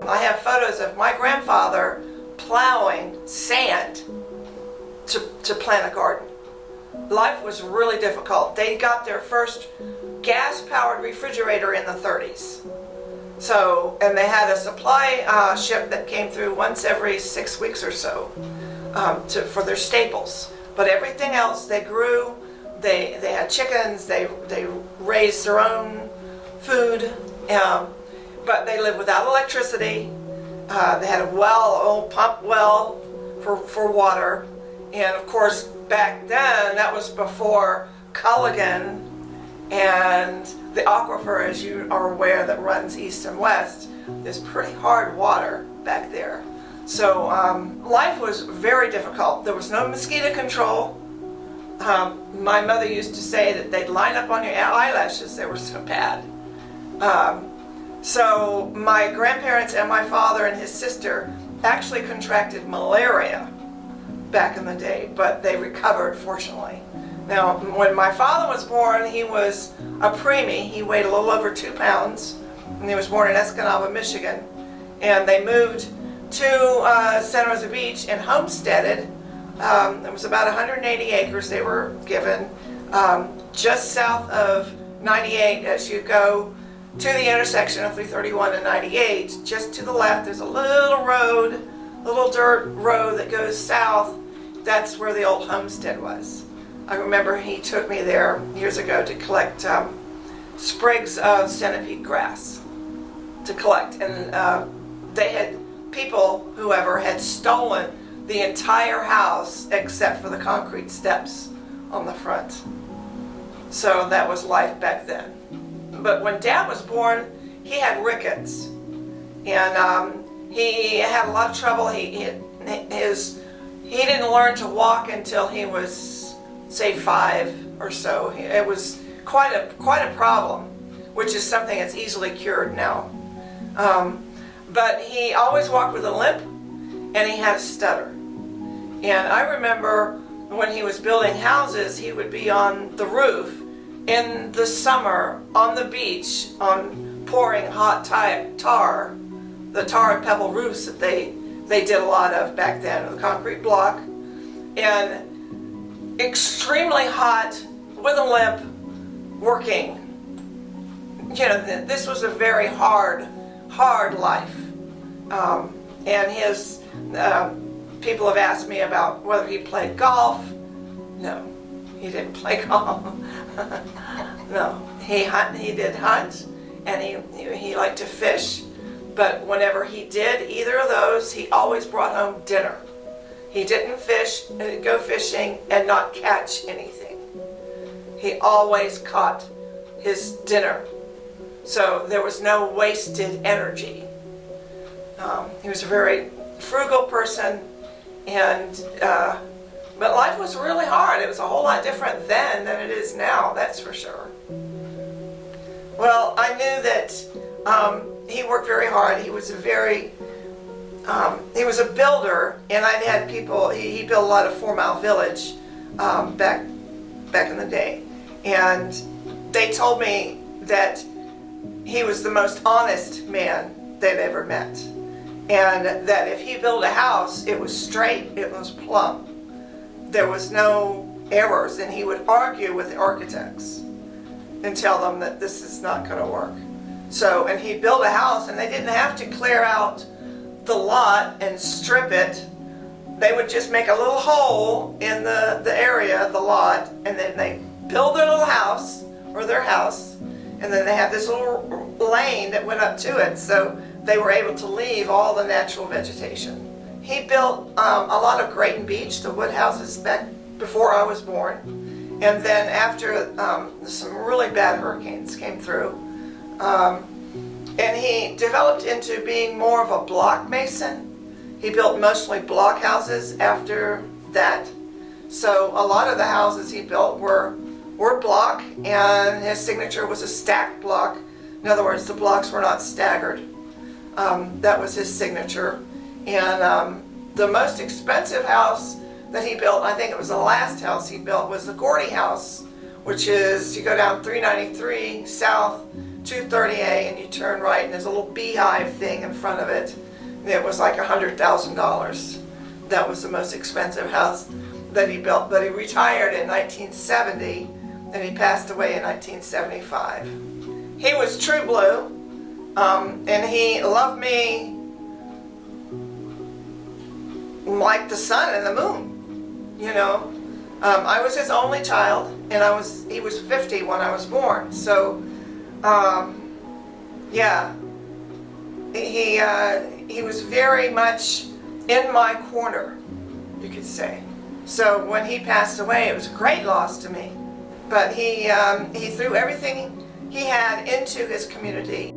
I have photos of my grandfather plowing sand to plant a garden. Life was really difficult. They got their first gas-powered refrigerator in the 30s. So, and they had a supply ship that came through once every 6 weeks or so for their staples. But everything else they grew. They had chickens. They raised their own food. But they lived without electricity. They had a old pump well for water. And of course, back then, that was before Culligan and the aquifer, as you are aware, that runs east and west. There's pretty hard water back there. So life was very difficult. There was no mosquito control. My mother used to say that they'd line up on your eyelashes. They were so bad. So my grandparents and my father and his sister actually contracted malaria back in the day, but they recovered, fortunately. Now, when my father was born, he was a preemie. He weighed a little over 2 pounds, and he was born in Escanaba, Michigan. And they moved to Santa Rosa Beach and homesteaded. It was about 180 acres they were given, just south of 98 as you go to the intersection of 331 and 98. Just to the left, there's a little road, little dirt road that goes south. That's where the old homestead was. I remember he took me there years ago to collect sprigs of centipede grass to collect. And they had people, whoever, had stolen the entire house except for the concrete steps on the front. So that was life back then. But when Dad was born, he had rickets. And he had a lot of trouble. He didn't learn to walk until he was, say, 5 or so. It was quite a problem, which is something that's easily cured now. But he always walked with a limp, and he had a stutter. And I remember when he was building houses, he would be on the roof in the summer on the beach on pouring hot tar, the tar and pebble roofs that they did a lot of back then, the concrete block, and extremely hot with a limp, working. You know, this was a very hard life. And his people have asked me about whether he played golf. No, he didn't play golf. No, he did hunt, and he liked to fish. But whenever he did either of those, he always brought home dinner. He didn't go fishing and not catch anything. He always caught his dinner. So there was no wasted energy. He was a very frugal person, and but life was really hard. It was a whole lot different then than it is now, that's for sure. Well, I knew that he worked very hard. He was he was a builder, and I'd had people, he built a lot of 4 Mile Village back in the day. And they told me that he was the most honest man they'd ever met. And that if he built a house, it was straight, it was plumb. There was no errors, and he would argue with the architects and tell them that this is not going to work. So, and he built a house, and they didn't have to clear out the lot and strip it. They would just make a little hole in the area, the lot, and then they build their little house, or their house, and then they have this little lane that went up to it, so they were able to leave all the natural vegetation. He built a lot of Grayton Beach, the wood houses, back before I was born. And then after some really bad hurricanes came through, and he developed into being more of a block mason. He built mostly block houses after that. So a lot of the houses he built were block, and his signature was a stacked block. In other words, the blocks were not staggered. That was his signature. And the most expensive house that he built, I think it was the last house he built, was the Gordy House, which is, you go down 393 south 230A, and you turn right, and there's a little beehive thing in front of it. And it was like $100,000. That was the most expensive house that he built. But he retired in 1970, and he passed away in 1975. He was true blue, and he loved me like the sun and the moon, you know. I was his only child, and he was 50 when I was born. So, yeah, he was very much in my corner, you could say. So when he passed away, it was a great loss to me. But he threw everything he had into his community.